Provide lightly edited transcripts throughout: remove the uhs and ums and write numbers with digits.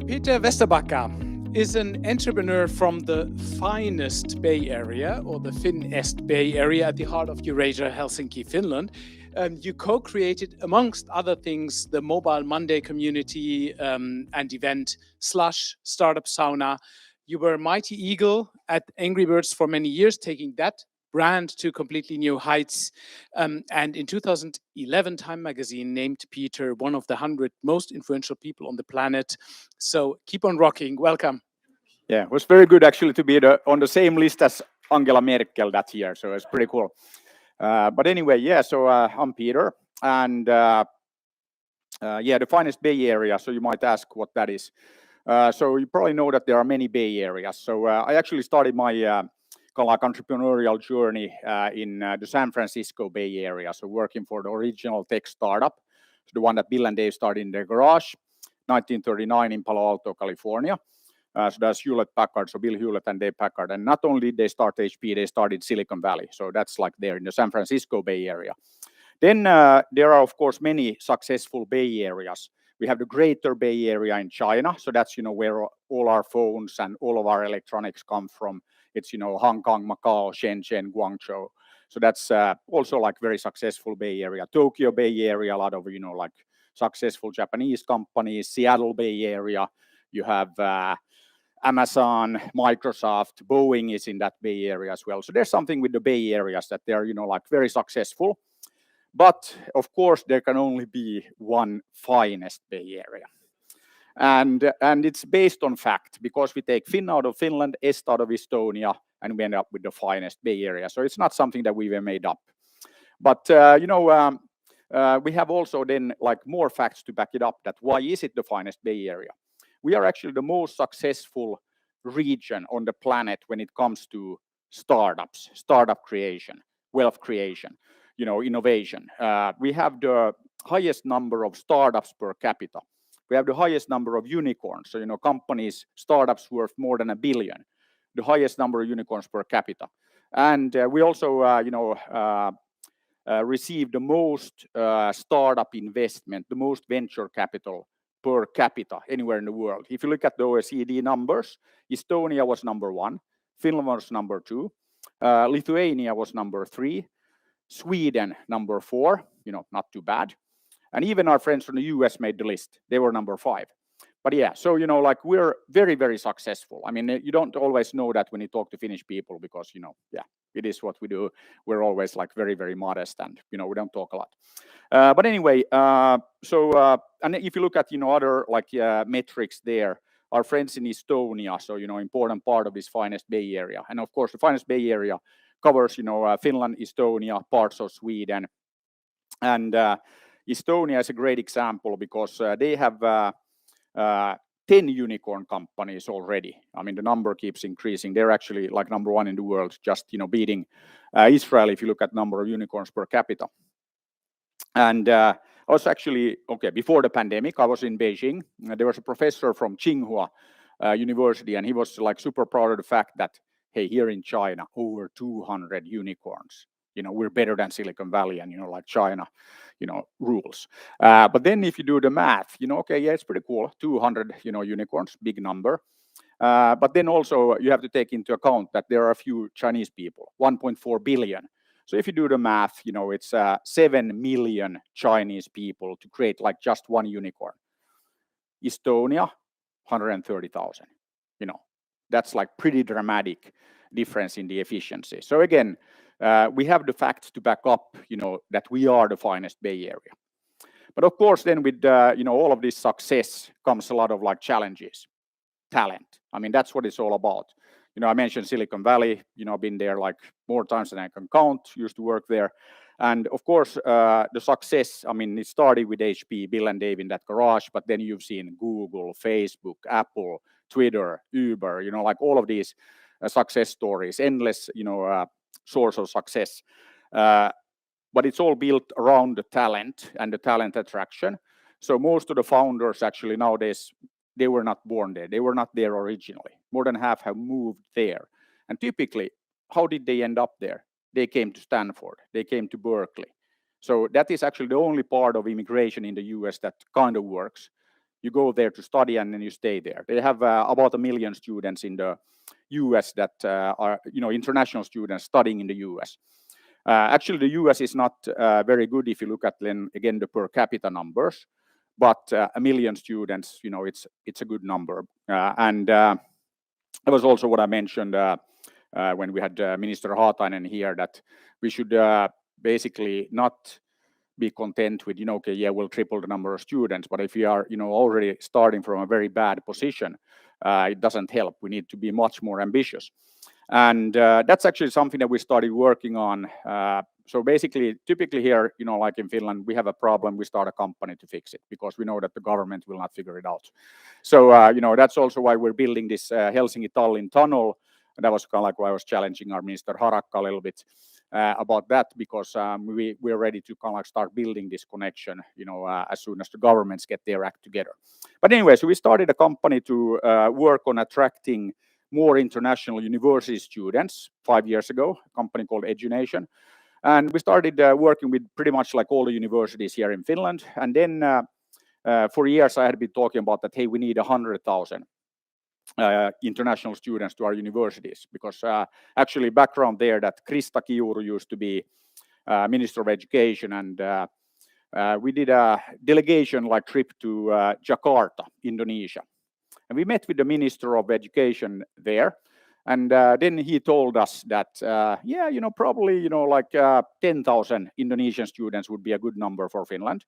Peter Vesterbacka is an entrepreneur from the FinEst Bay Area, or the FinEst Bay Area at the heart of Eurasia, Helsinki, Finland. You co-created, amongst other things, the Mobile Monday community and event / startup sauna. You were a mighty eagle at Angry Birds for many years, taking that brand to completely new heights. And in 2011, Time magazine named Peter one of the 100 most influential people on the planet. So keep on rocking. Welcome. Yeah, it was very good actually to be on the same list as Angela Merkel that year. So it's pretty cool. But anyway, yeah, so I'm Peter. And yeah, the FinEst Bay Area. So you might ask what that is. So you probably know that there are many Bay Areas. So I actually started my entrepreneurial journey in the San Francisco Bay Area. So working for the original tech startup, so the one that Bill and Dave started in their garage, 1939 in Palo Alto, California. So that's Hewlett-Packard, so Bill Hewlett and Dave Packard. And not only did they start HP, they started Silicon Valley. So that's like there in the San Francisco Bay Area. Then there are, of course, many successful Bay Areas. We have the Greater Bay Area in China. So that's, where all our phones and all of our electronics come from. It's, Hong Kong, Macau, Shenzhen, Guangzhou. So that's also like very successful Bay Area. Tokyo Bay Area, a lot of, like successful Japanese companies. Seattle Bay Area, you have Amazon, Microsoft, Boeing is in that Bay Area as well. So there's something with the Bay Areas that they're, like very successful. But of course, there can only be one FinEst Bay Area. And it's based on fact, because we take Fin out of Finland, Est out of Estonia, and we end up with the FinEst Bay Area. So it's not something that we were made up. But, we have also then like more facts to back it up, that why is it the FinEst Bay Area? We are actually the most successful region on the planet when it comes to startups, startup creation, wealth creation, innovation. We have the highest number of startups per capita. We have the highest number of unicorns. So, companies, startups worth more than $1 billion, the highest number of unicorns per capita. And we also, receive the most startup investment, the most venture capital per capita anywhere in the world. If you look at the OECD numbers, Estonia was number 1, Finland was number 2, Lithuania was number 3, Sweden number 4, not too bad. And even our friends from the US made the list. They were number 5. But yeah, so, like we're very, very successful. I mean, you don't always know that when you talk to Finnish people because, yeah, it is what we do. We're always like very, very modest and, we don't talk a lot. But anyway, and if you look at, other like metrics there, our friends in Estonia, so, important part of this FinEst Bay Area. And of course, the FinEst Bay Area covers, Finland, Estonia, parts of Sweden. And Estonia is a great example because they have 10 unicorn companies already. I mean, the number keeps increasing. They're actually like number 1 in the world, just, beating Israel if you look at number of unicorns per capita. And I was actually, before the pandemic, I was in Beijing. There was a professor from Tsinghua University, and he was like super proud of the fact that, hey, here in China, over 200 unicorns. We're better than Silicon Valley and, like China, rules. But then if you do the math, yeah, it's pretty cool. 200, unicorns, big number. But then also you have to take into account that there are a few Chinese people, 1.4 billion. So if you do the math, it's 7 million Chinese people to create like just one unicorn. Estonia, 130,000. That's like pretty dramatic difference in the efficiency. So again, we have the facts to back up, that we are the FinEst Bay Area. But of course, then with, all of this success comes a lot of like challenges, talent. I mean, that's what it's all about. I mentioned Silicon Valley, I've been there like more times than I can count, used to work there. And of course, the success, I mean, it started with HP, Bill and Dave in that garage, but then you've seen Google, Facebook, Apple, Twitter, Uber, like all of these success stories, endless, source of success. But it's all built around the talent and the talent attraction. So most of the founders actually nowadays, they were not born there. They were not there originally. More than half have moved there. And typically, how did they end up there? They came to Stanford. They came to Berkeley. So that is actually the only part of immigration in the US that kind of works. You go there to study and then you stay there. They have about 1 million students in the US that are, international students studying in the US. Actually, the US is not very good if you look at then again the per capita numbers, but 1 million students, it's a good number. And that was also what I mentioned when we had Minister Haatainen here, that we should basically not be content with, okay, yeah, we'll triple the number of students, but if we are, already starting from a very bad position, it doesn't help. We need to be much more ambitious. And that's actually something that we started working on. So basically, typically here, like in Finland, we have a problem, we start a company to fix it because we know that the government will not figure it out. So, that's also why we're building this Helsinki-Tallinn tunnel. And that was kind of like why I was challenging our Minister Harakka a little bit about that, because we're ready to kind of like start building this connection, as soon as the governments get their act together. But anyway, so we started a company to work on attracting more international university students 5 years ago, a company called EduNation. And we started working with pretty much like all the universities here in Finland. And then for years I had been talking about that, hey, we need 100,000 international students to our universities, because actually background there that Krista Kiuru used to be Minister of Education, and we did a delegation like trip to Jakarta, Indonesia. And we met with the Minister of Education there. And then he told us that, probably, like 10,000 Indonesian students would be a good number for Finland.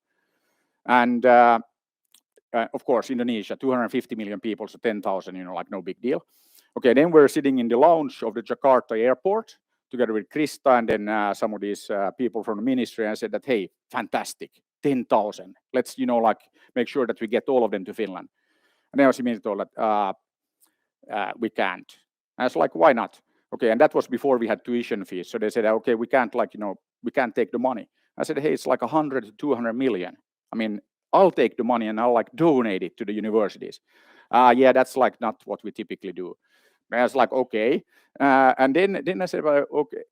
And of course, Indonesia, 250 million people, so 10,000, like no big deal. Okay, then we're sitting in the lounge of the Jakarta airport together with Krista and then some of these people from the ministry, and I said that, hey, fantastic, 10,000. Let's, like make sure that we get all of them to Finland. And then I was immediately told that we can't. And I was like, why not? Okay, and that was before we had tuition fees. So they said, okay, we can't we can't take the money. I said, hey, it's like 100 to 200 million. I mean, I'll take the money and I'll like donate it to the universities. Yeah, that's like not what we typically do. And I was like, okay. And then I said, well,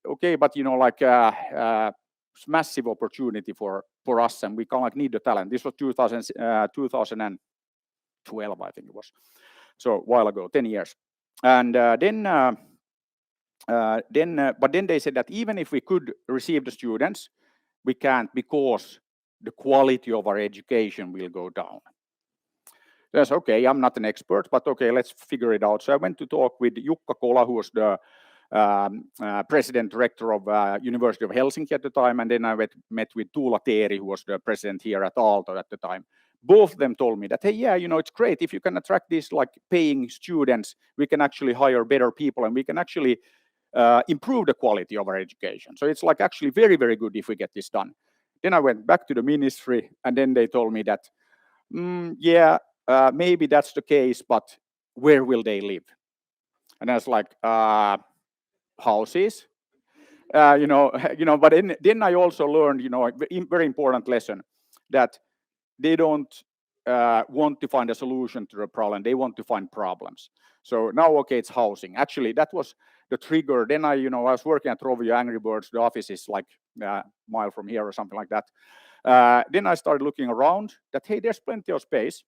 okay, but it's massive opportunity for us, and we kind of like need the talent. This was 2012, I think it was. So a while ago, 10 years. And but then they said that even if we could receive the students, we can't, because the quality of our education will go down. That's okay, I'm not an expert, but okay, let's figure it out. So I went to talk with Jukka Kola, who was the president director of University of Helsinki at the time, and then I met with Tuula Teeri, who was the president here at Aalto at the time. Both of them told me that, hey, yeah, it's great if you can attract these like paying students, we can actually hire better people, and we can actually improve the quality of our education. So it's like actually very, very good if we get this done. Then I went back to the ministry, and then they told me that, maybe that's the case, but where will they live? And I was like, houses, but then I also learned, a very important lesson, that they don't want to find a solution to the problem. They want to find problems. So now, okay, it's housing. Actually, that was the trigger. Then I was working at Rovio Angry Birds. The office is like a mile from here or something like that. Then I started looking around that, hey, there's plenty of space.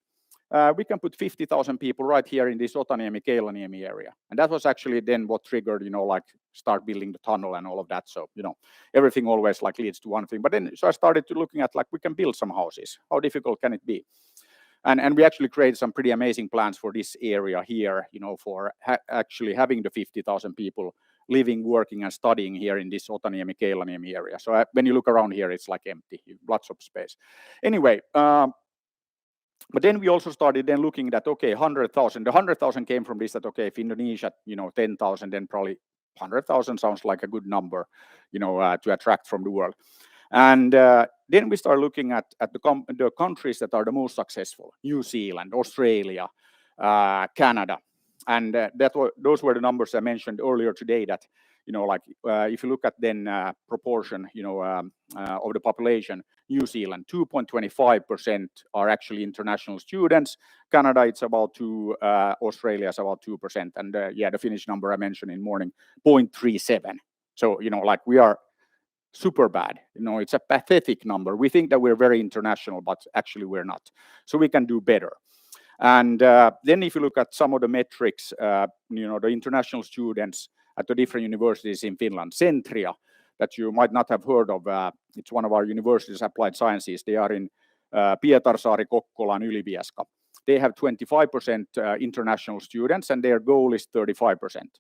We can put 50,000 people right here in this Otaniemi, Keilaniemi area. And that was actually then what triggered, like start building the tunnel and all of that. So, everything always like leads to one thing. But then, so I started to looking at like, we can build some houses. How difficult can it be? And we actually created some pretty amazing plans for this area here, for actually having the 50,000 people living, working, and studying here in this Otaniemi, Keilaniemi area. So when you look around here, it's like empty, lots of space. Anyway, but then we also started then looking at, okay, 100,000. The 100,000 came from this, that, okay, if Indonesia, 10,000, then probably 100,000 sounds like a good number, to attract from the world. And then we started looking at the countries that are the most successful: New Zealand, Australia, Canada. And those were the numbers I mentioned earlier today, that, if you look at then proportion, of the population, New Zealand, 2.25% are actually international students. Canada, it's about 2%. Australia is about 2%. And the Finnish number I mentioned in morning, 0.37. So, we are super bad. It's a pathetic number. We think that we're very international, but actually we're not. So we can do better. And then if you look at some of the metrics, the international students at the different universities in Finland, Centria, that you might not have heard of, it's one of our universities, applied sciences. They are in Pietarsaari, Kokkola, and Ylivieska. They have 25% international students, and their goal is 35%.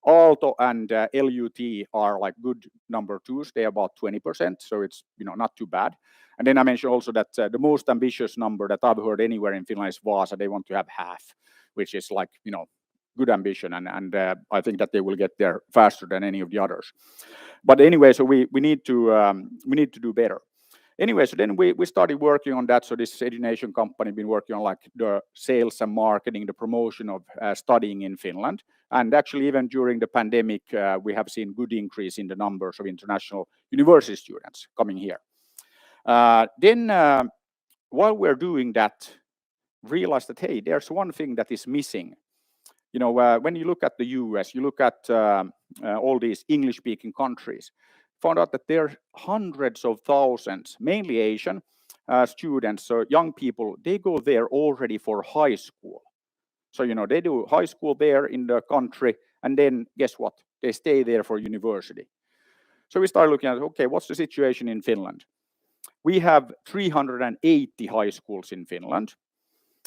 Aalto and LUT are like good number twos. They're about 20%, so it's not too bad. And then I mentioned also that the most ambitious number that I've heard anywhere in Finland is Vaasa. They want to have half, which is like good ambition, and I think that they will get there faster than any of the others. But anyway, so we need to do better. Anyway, so then we started working on that. So this education company been working on like the sales and marketing, the promotion of studying in Finland. And actually, even during the pandemic, we have seen good increase in the numbers of international university students coming here. Then, while we're doing that, realize that, hey, there's one thing that is missing. When you look at the US, you look at all these English-speaking countries, found out that there are hundreds of thousands, mainly Asian students, so young people, they go there already for high school. So, they do high school there in the country, and then guess what? They stay there for university. So we started looking at, okay, what's the situation in Finland? We have 380 high schools in Finland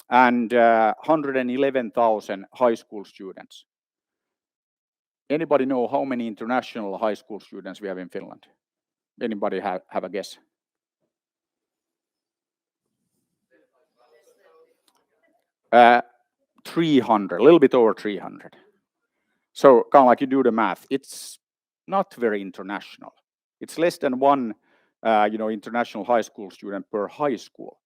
and 111,000 high school students. Anybody know how many international high school students we have in Finland? Anybody have a guess? Uh, 300, a little bit over 300. So kind of like you do the math, it's not very international. It's less than one, international high school student per high school.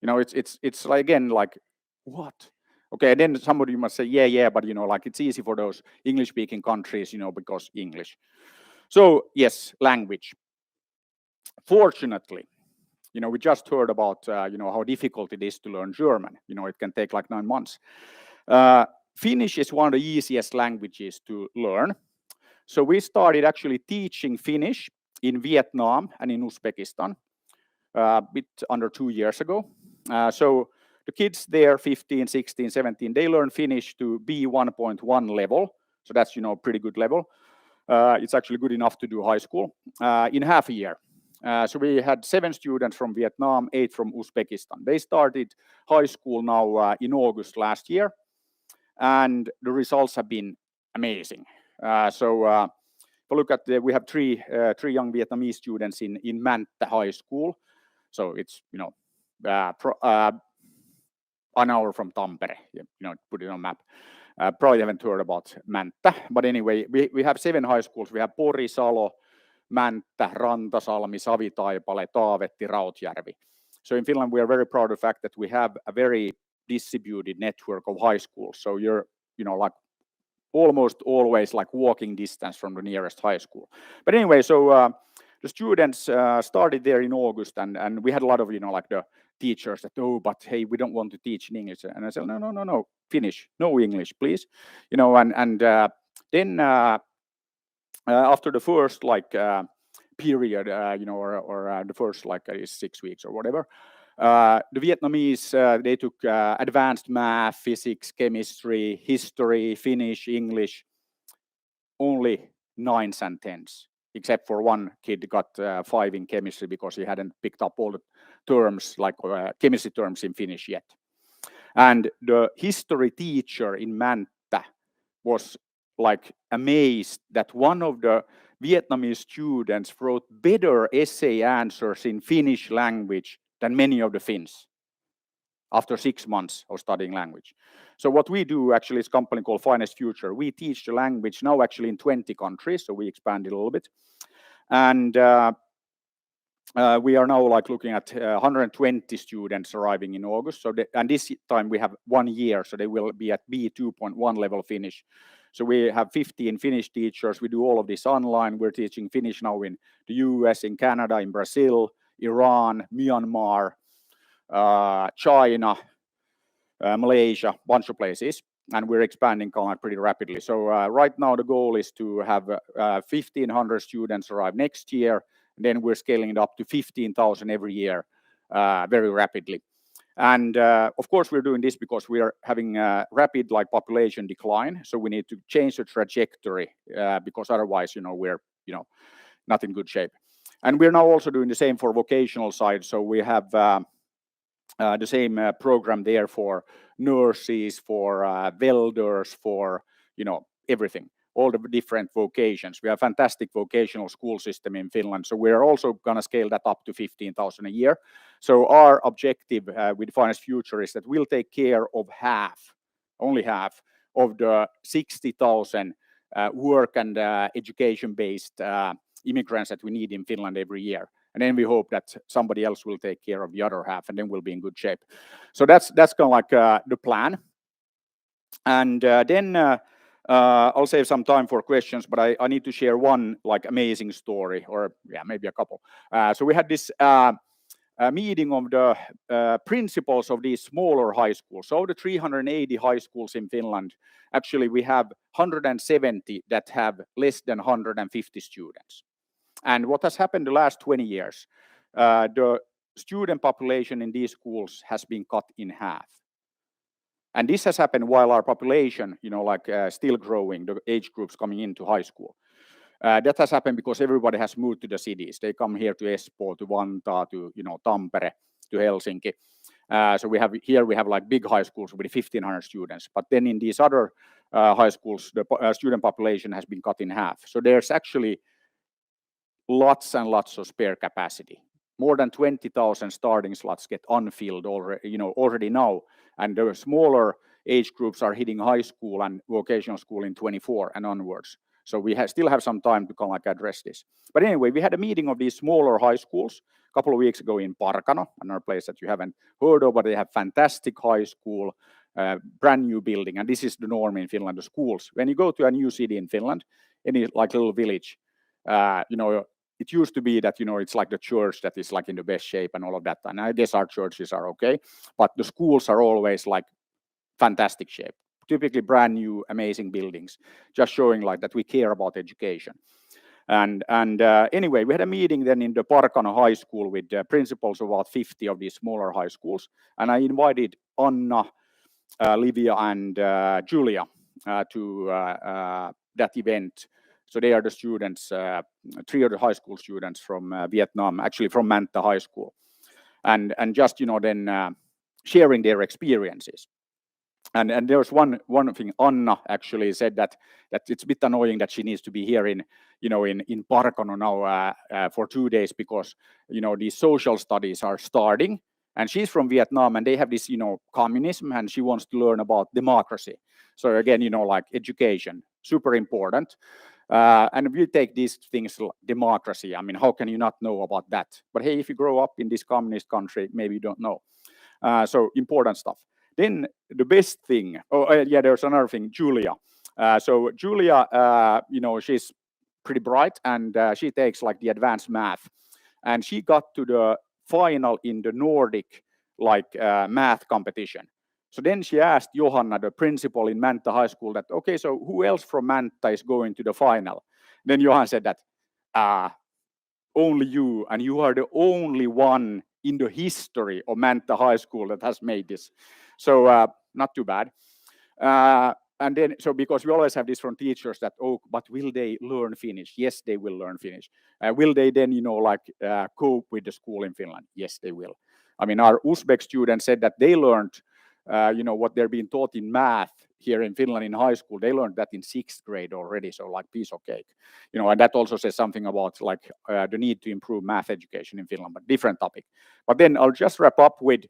It's like, again, like, what? Okay, and then somebody must say, yeah, but like it's easy for those English-speaking countries, because English. So yes, language. Fortunately, we just heard about how difficult it is to learn German. It can take like 9 months. Finnish is one of the easiest languages to learn. So we started actually teaching Finnish in Vietnam and in Uzbekistan a bit under 2 years ago. So the kids there, 15, 16, 17, they learn Finnish to B1.1 level. So that's, pretty good level. It's actually good enough to do high school in half a year. So we had 7 students from Vietnam, 8 from Uzbekistan. They started high school now in August last year, and the results have been amazing. So if you look at we have three young Vietnamese students in Mäntä High School. So it's an hour from Tampere. Put it on map. Probably haven't heard about Mäntä, but anyway, we have 7 high schools. We have Pori, Salo, Mäntä, Rantasalmi, Savitaipale, Taavetti, Rautjärvi. So in Finland, we are very proud of the fact that we have a very distributed network of high schools. So you're, like almost always like walking distance from the nearest high school. But anyway, so the students started there in August, and we had a lot of, like the teachers that, oh, but hey, we don't want to teach in English. And I said, no, Finnish, no English, please. Then after the first period, or the first 6 weeks or whatever, the Vietnamese, they took advanced math, physics, chemistry, history, Finnish, English, only 9s and 10s, except for one kid got 5 in chemistry because he hadn't picked up all the terms, chemistry terms in Finnish yet. And the history teacher in Mäntä was amazed that one of the Vietnamese students wrote better essay answers in Finnish language than many of the Finns after 6 months of studying language. So what we do actually is a company called FinEst Future. We teach the language now actually in 20 countries, so we expanded a little bit. And we are now looking at 120 students arriving in August. So and this time we have 1 year, so they will be at B2.1 level Finnish. So we have 15 Finnish teachers. We do all of this online. We're teaching Finnish now in the US, in Canada, in Brazil, Iran, Myanmar, China, Malaysia, bunch of places. And we're expanding pretty rapidly. So right now the goal is to have 1,500 students arrive next year. Then we're scaling it up to 15,000 every year very rapidly. And of course, we're doing this because we are having a rapid population decline. So we need to change the trajectory because otherwise, we're not in good shape. And we're now also doing the same for vocational side. So we have the same program there for nurses, for welders, for everything, all the different vocations. We have a fantastic vocational school system in Finland. So we're also going to scale that up to 15,000 a year. So our objective with FinEst Future is that we'll take care of only half of the 60,000 work and education-based immigrants that we need in Finland every year. And then we hope that somebody else will take care of the other half, and then we'll be in good shape. So that's kind of like the plan. And then I'll save some time for questions, but I need to share one amazing story, or maybe a couple. So we had this meeting of the principals of these smaller high schools. So the 380 high schools in Finland, actually we have 170 that have less than 150 students. And what has happened the last 20 years, the student population in these schools has been cut in half. And this has happened while our population, still growing, the age groups coming into high school. That has happened because everybody has moved to the cities. They come here to Espoo, to Vantaa, to Tampere, to Helsinki. So we have big high schools with 1,500 students. But then in these other high schools, the student population has been cut in half. So there's actually lots and lots of spare capacity. More than 20,000 starting slots get unfilled already now, and the smaller age groups are hitting high school and vocational school in 24 and onwards. So we still have some time to address this. But anyway, we had a meeting of these smaller high schools a couple of weeks ago in Parkano, another place that you haven't heard of, but they have fantastic high school, brand new building, and this is the norm in Finland. The schools, when you go to a new city in Finland, any little village, it used to be that, it's like the church that is in the best shape and all of that. And I guess our churches are okay, but the schools are always fantastic shape. Typically brand new, amazing buildings, just showing that we care about education. And anyway, we had a meeting then in the Parkano High School with the principals of about 50 of these smaller high schools. And I invited Anna, Livia, and Julia to that event. So they are the students, 3 of the high school students from Vietnam, actually from Manta High School. And just, then sharing their experiences. And there was one thing. Anna actually said that it's a bit annoying that she needs to be here in Parkano now for 2 days because these social studies are starting, and she's from Vietnam and they have this communism, and she wants to learn about democracy. So again, education, super important. And if you take these things, democracy, I mean, how can you not know about that? But hey, if you grow up in this communist country, maybe you don't know. So important stuff. Then the best thing, there's another thing, Julia. So Julia, she's pretty bright, and she takes the advanced math. And she got to the final in the Nordic math competition. So then she asked Johanna, the principal in Manta High School, that, okay, so who else from Manta is going to the final? Then Johanna said that, only you, and you are the only one in the history of Manta High School that has made this. So not too bad. And then, so because we always have this from teachers that, but will they learn Finnish? Yes, they will learn Finnish. Will they then, cope with the school in Finland? Yes, they will. I mean, our Uzbek students said that they learned what they're being taught in math here in Finland in high school, they learned that in 6th grade already, so piece of cake. And that also says something about the need to improve math education in Finland, but different topic. But then I'll just wrap up with,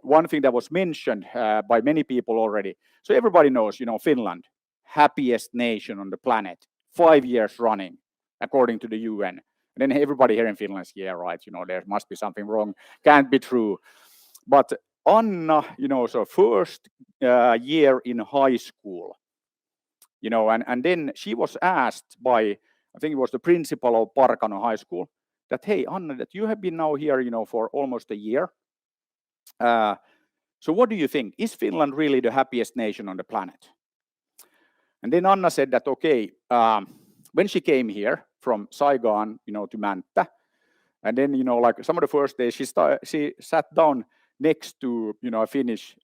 one thing that was mentioned by many people already. So everybody knows, Finland, happiest nation on the planet, 5 years running, according to the UN. And then everybody here in Finland is, yeah, right, there must be something wrong, can't be true. But Anna, so first year in high school, and then she was asked by, I think it was the principal of Parkano High School, that, hey, Anna, that you have been now here, for almost a year. So what do you think? Is Finland really the happiest nation on the planet? And then Anna said that, okay, when she came here from Saigon, to Manta, and then, some of the first days she sat down next to, a Finnish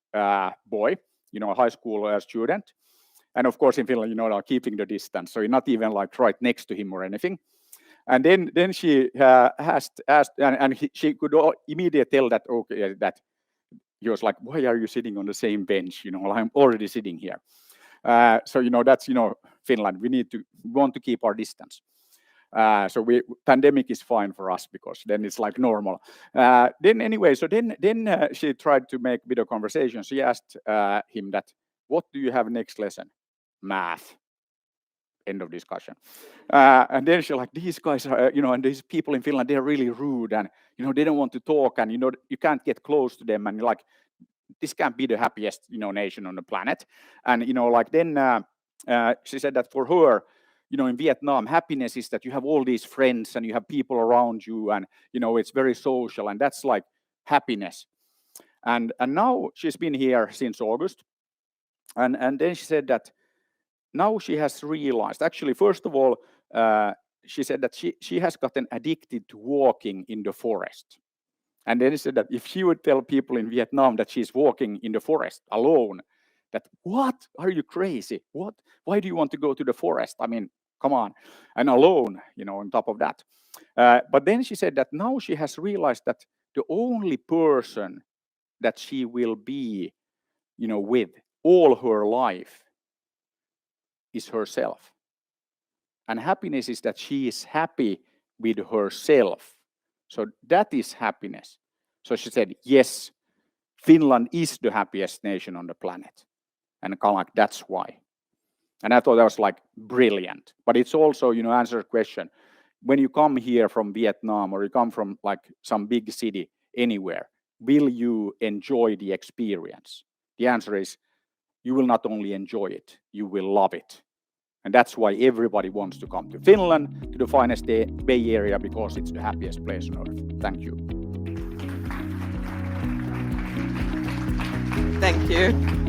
boy, a high school student. And of course in Finland, like keeping the distance. So you're not even like right next to him or anything. And then she asked, and she could immediately tell that, okay, that he was like, why are you sitting on the same bench? I'm already sitting here. So, that's, Finland, we want to keep our distance. So pandemic is fine for us because then it's like normal. Then anyway, so then she tried to make a bit of conversation. She asked him that, what do you have next lesson? Math. End of discussion. And then she like, these guys are, and these people in Finland, they're really rude and, they don't want to talk and, you can't get close to them and like, this can't be the happiest, nation on the planet. And, like then she said that for her, in Vietnam, happiness is that you have all these friends and you have people around you and, it's very social and that's like happiness. And now she's been here since August. And then she said that now she has realized, actually, first of all, she said that she has gotten addicted to walking in the forest. And then she said that if she would tell people in Vietnam that she's walking in the forest alone, that, what? Are you crazy? What? Why do you want to go to the forest? I mean, come on. And alone, on top of that. But then she said that now she has realized that the only person that she will be, with all her life is herself. And happiness is that she is happy with herself. So that is happiness. So she said, yes, Finland is the happiest nation on the planet. And kind of like, that's why. And I thought that was like brilliant. But it's also, answer a question. When you come here from Vietnam or you come from like some big city anywhere, will you enjoy the experience? The answer is, you will not only enjoy it, you will love it. And that's why everybody wants to come to Finland, to the finest Bay Area, because it's the happiest place on earth. Thank you. Thank you.